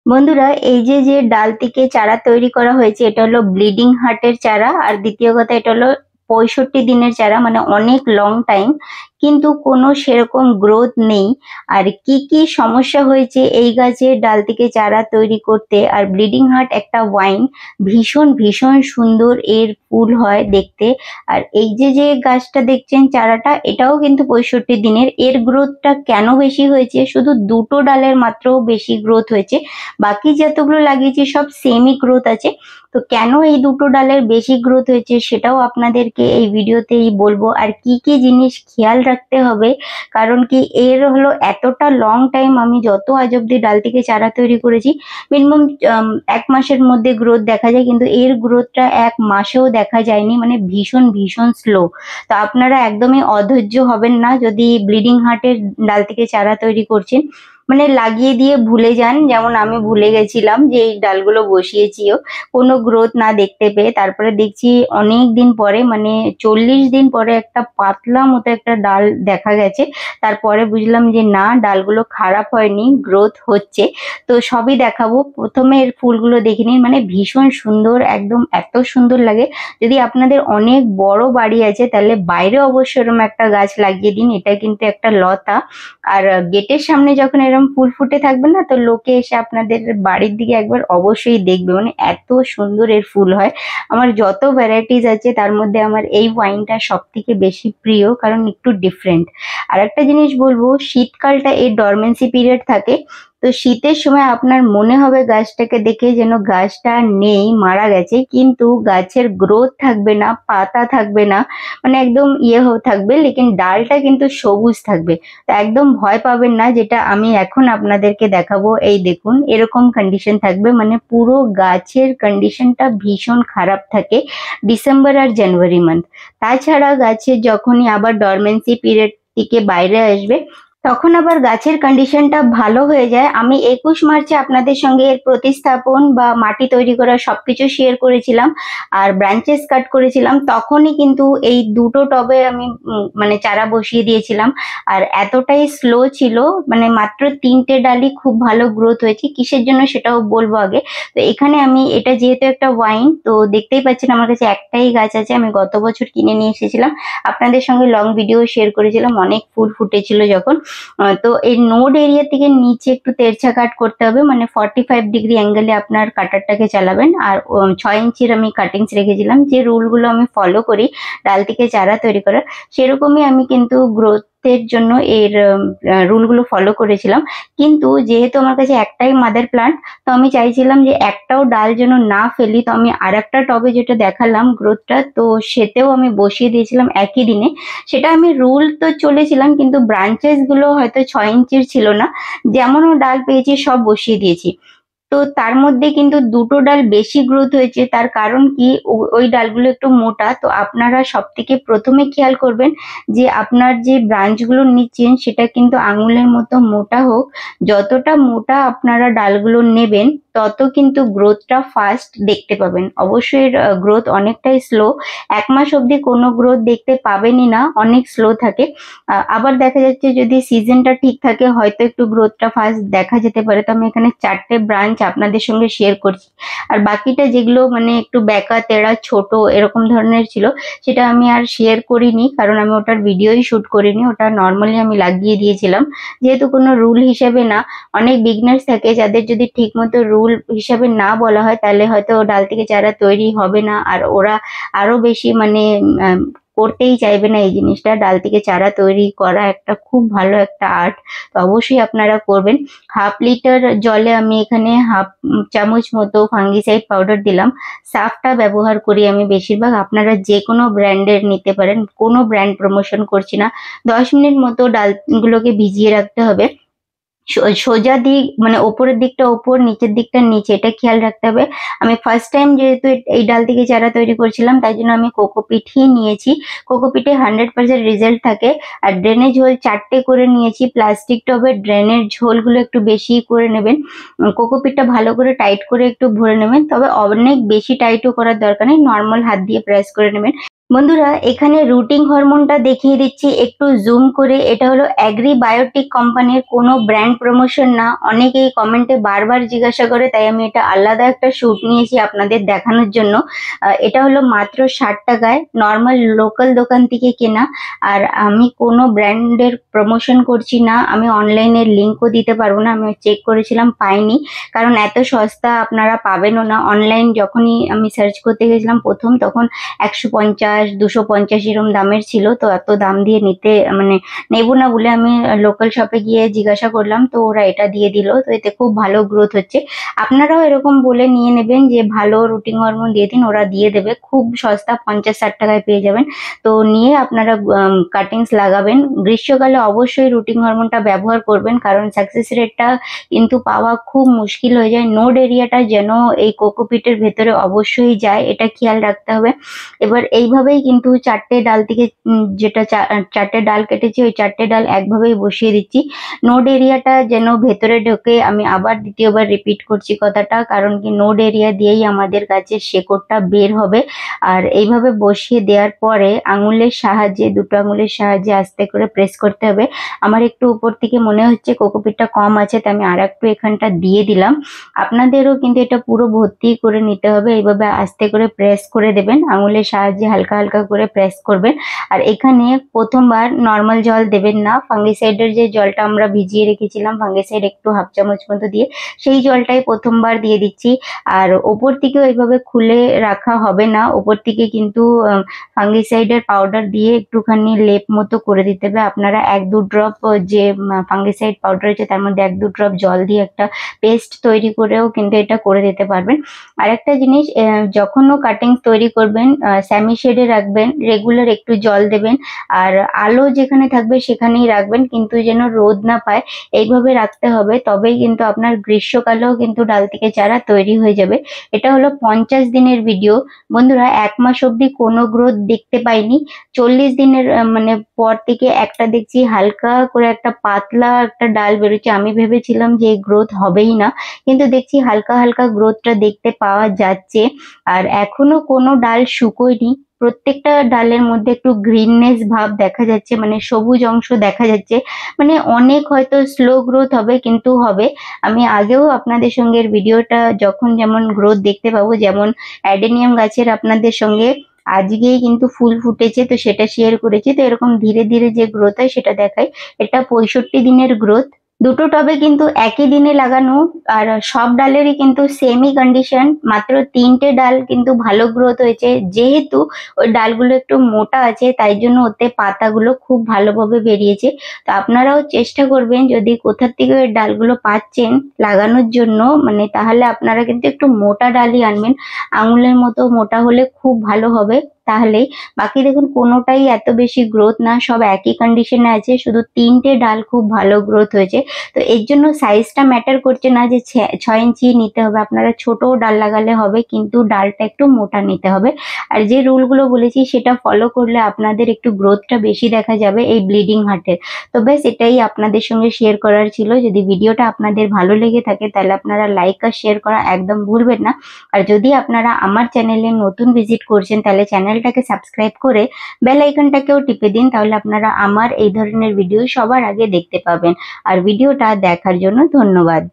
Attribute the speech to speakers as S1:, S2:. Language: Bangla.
S1: বন্ধুরা, এই যে যে ডাল থেকে চারা তৈরি করা হয়েছে এটা হলো ব্লিডিং হার্টের চারা। আর দ্বিতীয় কথা, এটা হলো 65 দিনের চারা, মানে অনেক লং টাইম, কিন্তু কোনো সেরকম গ্রোথ নেই। আর কি কি সমস্যা হয়েছে এই গাছের ডাল থেকে চারা তৈরি করতে। আর ব্লিডিং হার্ট একটা ওয়াইন, ভীষণ ভীষণ সুন্দর এর ফুল হয় দেখতে। আর এই যে যে গাছটা দেখছেন চারাটা, এটাও কিন্তু 65 দিনের। এর গ্রোথটা কেন বেশি হয়েছে, শুধু দুটো ডালের মাত্র বেশি গ্রোথ হয়েছে, বাকি যতগুলো লাগিয়েছি সব সেমই গ্রোথ আছে। তো কেন এই দুটো ডালের বেশি গ্রোথ হয়েছে সেটাও আপনাদেরকে এই ভিডিওতেই বলবো। আর কি কি জিনিস খেয়াল রাখতে হবে, কারণ কি এর হলো এতটা লং টাইম, আমি যত আজ অব্দি ডাল থেকে চারা তৈরি করেছি মিনিমাম 1 মাসের মধ্যে গ্রোথ দেখা যায়, কিন্তু এর গ্রোথটা 1 মাসেও দেখা যায়নি, মানে ভীষণ ভীষণ স্লো। তো আপনারা একদমই অধৈর্য হবেন না যদি ব্লিডিং হার্টের ডাল থেকে চারা তৈরি করছেন, মানে লাগিয়ে দিয়ে ভুলে যান, যেমন আমি ভুলে গেছিলাম যে এই ডালগুলো বসিয়েছিও কোনো গ্রোথ না দেখতে পেয়ে। তারপরে দেখছি অনেক দিন পরে, মানে 40 দিন পরে একটা পাতলা মতো একটা ডাল দেখা গেছে। তারপরে বুঝলাম যে না, ডালগুলো খারাপ হয়নি, গ্রোথ হচ্ছে। তো সবই দেখাবো। প্রথমে এর ফুলগুলো দেখে নিন, মানে ভীষণ সুন্দর, একদম এত সুন্দর লাগে। যদি আপনাদের অনেক বড় বাড়ি আছে তাহলে বাইরে অবশ্যই এরকম একটা গাছ লাগিয়ে দিন, এটা কিন্তু একটা লতা। আর গেটের সামনে যখন এরকম ফুল ফুটে থাকবে না, তো লোকে এসে আপনাদের বাড়ির দিকে একবার অবশ্যই দেখবে, মানে এত সুন্দর এর ফুল হয়। আমার যত ভ্যারাইটিস আছে তার মধ্যে আমার এই ওয়াইনটা সব থেকে বেশি প্রিয়, কারণ একটু ডিফারেন্ট। আর একটা জিনিস বলবো, শীতকালটা এই ডরমেন্সি পিরিয়ড থাকে। তো শীতের সময় আপনার মনে হবে গাছটাকে দেখে যেন গাছটা নেই, মারা গেছে, কিন্তু গাছের গ্রোথ থাকবে না, পাতা থাকবে না, মানে একদম থাকবে, লেকিন ডালটা কিন্তু সবুজ থাকবে। তো একদম ভয় পাবেন না, যেটা আমি এখন আপনাদেরকে দেখাবো। এই দেখুন, এরকম কন্ডিশন থাকবে, মানে পুরো গাছের কন্ডিশনটা ভীষণ খারাপ থাকে ডিসেম্বর আর জানুয়ারি মান্থ। তাছাড়া গাছের যখনই আবার ডরমেন্সি পিরিয়ড থেকে বাইরে আসবে, তখন আবার গাছের কন্ডিশনটা ভালো হয়ে যায়। আমি 21 মার্চে আপনাদের সঙ্গে এর প্রতিস্থাপন বা মাটি তৈরি করা সবকিছু শেয়ার করেছিলাম, আর ব্রাঞ্চেস কাট করেছিলাম। তখনই কিন্তু এই দুটো টবে আমি মানে চারা বসিয়ে দিয়েছিলাম। আর এতটাই স্লো ছিল, মানে মাত্র 3টে ডালই খুব ভালো গ্রোথ হয়েছে। কিসের জন্য সেটাও বলবো আগে। তো এখানে আমি, এটা যেহেতু একটা ওয়াইন, তো দেখতেই পাচ্ছেন আমার কাছে একটাই গাছ আছে, আমি গত বছর কিনে নিয়ে এসেছিলাম, আপনাদের সঙ্গে লং ভিডিও শেয়ার করেছিলাম, অনেক ফুল ফুটেছিল যখন। তো এই নোড এরিয়া থেকে নিচে একটু তেরছা কাট করতে হবে, মানে 45 ডিগ্রি অ্যাঙ্গেলে আপনার কাটারটাকে চালাবেন। আর 6 ইঞ্চির আমি কাটিংস রেখেছিলাম, যে রুলগুলো আমি ফলো করি ডাল থেকে চারা তৈরি করার, সেরকমই আমি কিন্তু গ্রোথের জন্য এর রুলগুলো ফলো করেছিলাম। কিন্তু যেহেতু আমার কাছে একটাই মাদার প্লান্ট, তো আমি চাইছিলাম যে একটাও ডাল যেন না ফেলি। তো আমি আর একটা টবে যেটা দেখালাম গ্রোথটা, তো সেতেও আমি বসিয়ে দিয়েছিলাম একই দিনে। সেটা আমি রুল তো চলেছিলাম, কিন্তু ব্রাঞ্চেস গুলো হয়তো 6 ইঞ্চির ছিল না, যেমনও ডাল পেয়েছি সব বসিয়ে দিয়েছি। তো তার মধ্যে কিন্তু দুটো ডাল বেশি গ্রোথ হয়েছে। তার কারণ কি, ওই ডালগুলো একটু মোটা। তো আপনারা সব থেকে প্রথমে খেয়াল করবেন যে আপনার যে ব্রাঞ্চগুলো নিচ্ছেন সেটা কিন্তু আঙুলের মতো মোটা হোক। যতটা মোটা আপনারা ডালগুলো নেবেন তত কিন্তু গ্রোথটা ফাস্ট দেখতে পাবেন। অবশ্যই গ্রোথ অনেকটাই স্লো, 1 মাস অবধি কোনো গ্রোথ দেখতে পাবেনই না, অনেক স্লো থাকে। আবার দেখা যাচ্ছে যদি সিজনটা ঠিক থাকে হয়তো একটু গ্রোথটা ফাস্ট দেখা যেতে পারে। তো আমি এখানে 4টে ব্রাঞ্চ আপনাদের সঙ্গে শেয়ার করছি। আর বাকিটা যেগুলো মানে একটু বেঁকা তেড়া ছোট এরকম ধরনের ছিল, সেটা আমি আর শেয়ার করিনি, কারণ আমি ওটার ভিডিওই শুট করিনি, ওটা নর্মালি আমি লাগিয়ে দিয়েছিলাম। যেহেতু কোনো রুল হিসেবে না, অনেক বিগনার্স থাকে যাদের যদি ঠিক মতো রুল হিসাবে না বলা হয় তাহলে হয়তো ডাল থেকে চারা তৈরি হবে না, আর ওরা আরো বেশি মানে করতেই চাইবে না এই জিনিসটা। ডাল থেকে চারা তৈরি করা একটা খুব ভালো একটা আর্ট, তো অবশ্যই আপনারা করবেন। 1/2 লিটার জলে আমি এখানে 1/2 চামচ মতো ফাঙ্গিসাইড পাউডার দিলাম। সাফটা ব্যবহার করি আমি বেশিরভাগ, আপনারা যে কোনো ব্র্যান্ডের নিতে পারেন, কোনো ব্র্যান্ড প্রমোশন করছি না। 10 মিনিট মতো ডালগুলোকে ভিজিয়ে রাখতে হবে। সোজা দিক মানে ওপরের দিকটা ওপর, নিচের দিকটা নিচে, এটা খেয়াল রাখতে হবে। আমি ফার্স্ট টাইম যেহেতু এই ডাল থেকে চারা তৈরি করছিলাম, তাই জন্য আমি কোকোপিটই নিয়েছি। কোকোপিটে 100% রেজাল্ট থাকে। আর ড্রেনের ঝোল 4টে করে নিয়েছি। প্লাস্টিক টবের ড্রেনের ঝোলগুলো একটু বেশি করে নেবেন। কোকোপিটটা ভালো করে টাইট করে একটু ভরে নেবেন, তবে অনেক বেশি টাইটও করার দরকার নেই, নর্মাল হাত দিয়ে প্রেস করে নেবেন। বন্ধুরা এখানে রুটিং হরমোনটা দেখিয়ে দিচ্ছি একটু জুম করে। এটা হলো অ্যাগ্রিবায়োটিক কোম্পানির, কোনো ব্র্যান্ড প্রমোশন না। অনেকেই কমেন্টে বারবার জিজ্ঞাসা করে, তাই আমি এটা আলাদা একটা শুট নিয়েছি আপনাদের দেখানোর জন্য। এটা হলো মাত্র 60 টাকায়, নর্মাল লোকাল দোকান থেকে কেনা। আর আমি কোনো ব্র্যান্ডের প্রমোশন করছি না, আমি অনলাইনের লিঙ্কও দিতে পারবো না, আমি চেক করেছিলাম পাইনি, কারণ এত সস্তা আপনারা পাবেনও না। অনলাইন যখনই আমি সার্চ করতে গেছিলাম প্রথম, তখন 150 250 এরম দামের ছিল। তো এত দাম দিয়ে নিতে মানে নেবো না বলে আমি লোকাল শপে গিয়ে জিজ্ঞাসা করলাম, তো ওরা এটা দিয়ে দিল। তো এতে খুব ভালো গ্রোথ হচ্ছে। আপনারাও এরকম বলে নিয়ে নেবেন যে ভালো রুটিন হরমোন দিয়ে দিন, ওরা দিয়ে দেবে। খুব সস্তা, 50-60 টাকায় পেয়ে যাবেন। তো নিয়ে আপনারা কাটিংস লাগাবেন। গ্রীষ্মকালে অবশ্যই রুটিন হরমোনটা ব্যবহার করবেন, কারণ সাকসেস রেটটা কিন্তু পাওয়া খুব মুশকিল হয়ে যায়। নোড এরিয়াটা যেন এই কোকোপিটের ভেতরে অবশ্যই যায়, এটা খেয়াল রাখতে হবে। এবার এইভাবেই কিন্তু 4টে ডাল থেকে যেটা 4টে ডাল কেটেছি, ওই 4টে ডাল একভাবেই বসিয়ে দিচ্ছি। নোড এরিয়াটা যেন ভেতরে ঢোকে। আমি আবার দ্বিতীয়বার রিপিট করছি কথাটা, কারণ কি নোড এরিয়া দিয়েই আমাদের গাছের শেকড়টা বের হবে। আর এইভাবে বসিয়ে দেওয়ার পরে আঙুলের সাহায্যে, দুটো আঙুলের সাহায্যে আস্তে করে প্রেস করতে হবে। আমার একটু উপর থেকে মনে হচ্ছে কোকোপিটটা কম আছে, তাই আমি আর একটু এখানটা দিয়ে দিলাম। আপনাদেরও কিন্তু এটা পুরো ভর্তি করে নিতে হবে। এইভাবে আস্তে করে প্রেস করে দেবেন, আঙুলের সাহায্যে হালকা হালকা করে প্রেস করবেন। আর এখানে প্রথমবার নর্মাল জল দেবেন না, ফাঙ্গিসাইডের যে জলটা আমরা ভিজিয়ে রেখেছিলাম, ফাঙ্গিসাইড একটু হাফ চামচ মতো দিয়ে, সেই জলটাই প্রথমবার দিয়ে দিচ্ছি। আর ওপর থেকেও এইভাবে খুলে রাখা হবে না, ওপর থেকে কিন্তু ফাঙ্গিসাইডের পাউডার দিয়ে একটুখানি লেপ মতো করে দিতে হবে। আপনারা 1-2 ড্রপ যে ফাঙ্গিসাইড পাউডার আছে তার মধ্যে 1-2 ড্রপ জল দিয়ে একটা পেস্ট তৈরি করেও কিন্তু এটা করে দিতে পারবেন। আরেকটা জিনিস, যখনও কাটিং তৈরি করবেন সেমি শেডে রাখবেন, রেগুলার একটু জল দেবেন। আর আলো যেখানে থাকবে সেখানেই রাখবেন, কিন্তু যেন রোদ না পায়, এইভাবে রাখতে হবে। তবেই কিন্তু আপনার গ্রীষ্মকালেও কিন্তু ডাল থেকে চারা তৈরি হয়ে যাবে। এটা হলো 50 দিনের ভিডিও। বন্ধুরা 1 মাস অবধি কোনো গ্রোথ দেখতে পাইনি। 40 দিনের মানে পর থেকে একটা দেখছি হালকা করে একটা পাতলা একটা ডাল বেরোচ্ছে। আমি ভেবেছিলাম যে গ্রোথ হবেই না, কিন্তু দেখছি হালকা হালকা গ্রোথটা দেখতে পাওয়া যাচ্ছে। আর এখনো কোনো ডাল শুকোয়নি, প্রত্যেকটা ডালের মধ্যে একটু গ্রিননেস ভাব দেখা যাচ্ছে, মানে সবুজ অংশ দেখা যাচ্ছে। মানে অনেক হয়তো স্লো গ্রোথ হবে, কিন্তু হবে। আমি আগেও আপনাদের সঙ্গে ভিডিওটা যখন যেমন গ্রোথ দেখতে পাবো, যেমন অ্যাডেনিয়াম গাছের আপনাদের সঙ্গে আজকেই কিন্তু ফুল ফুটেছে, তো সেটা শেয়ার করেছি। তো এরকম ধীরে ধীরে যে গ্রোথ হয় সেটা দেখাই। এটা 65 দিনের গ্রোথ। দুটো টবে কিন্তু একই দিনে লাগানো, আর সব ডালেরই কিন্তু সেমই কন্ডিশন। মাত্র 3টে ডাল কিন্তু ভালো গ্রোথ হয়েছে, যেহেতু ওই ডালগুলো একটু মোটা আছে তাই জন্য ওতে পাতাগুলো খুব ভালোভাবে বেরিয়েছে। তো আপনারাও চেষ্টা করবেন, যদি কোথার থেকে ওই ডালগুলো পাচ্ছেন লাগানোর জন্য, মানে তাহলে আপনারা কিন্তু একটু মোটা ডালই আনবেন। আঙুলের মতো মোটা হলে খুব ভালো হবে, তাহলেই। বাকি দেখুন কোনোটাই এত বেশি গ্রোথ না, সব একই কন্ডিশনে আছে, শুধু 3টে ডাল খুব ভালো গ্রোথ হয়েছে। তো এর জন্য সাইজটা ম্যাটার করছে না যে 6 ইঞ্চি নিতে হবে, আপনারা ছোট ডাল লাগালে হবে, কিন্তু ডালটা একটু মোটা নিতে হবে। আর যে রুলগুলো বলেছি সেটা ফলো করলে আপনাদের একটু গ্রোথটা বেশি দেখা যাবে এই ব্লিডিং হার্টের। তো ব্যাস এটাই আপনাদের সঙ্গে শেয়ার করার ছিল। যদি ভিডিওটা আপনাদের ভালো লেগে থাকে তাহলে আপনারা লাইক আর শেয়ার করা একদম ভুলবেন না। আর যদি আপনারা আমার চ্যানেলে নতুন ভিজিট করছেন তাহলে চ্যানেলটাকে সাবস্ক্রাইব করে বেল আইকনটাকেও টিপে দিন, তাহলে আপনারা আমার এই ধরনের ভিডিও সবার আগে দেখতে পাবেন। আর ভিডিওটা দেখার জন্য ধন্যবাদ।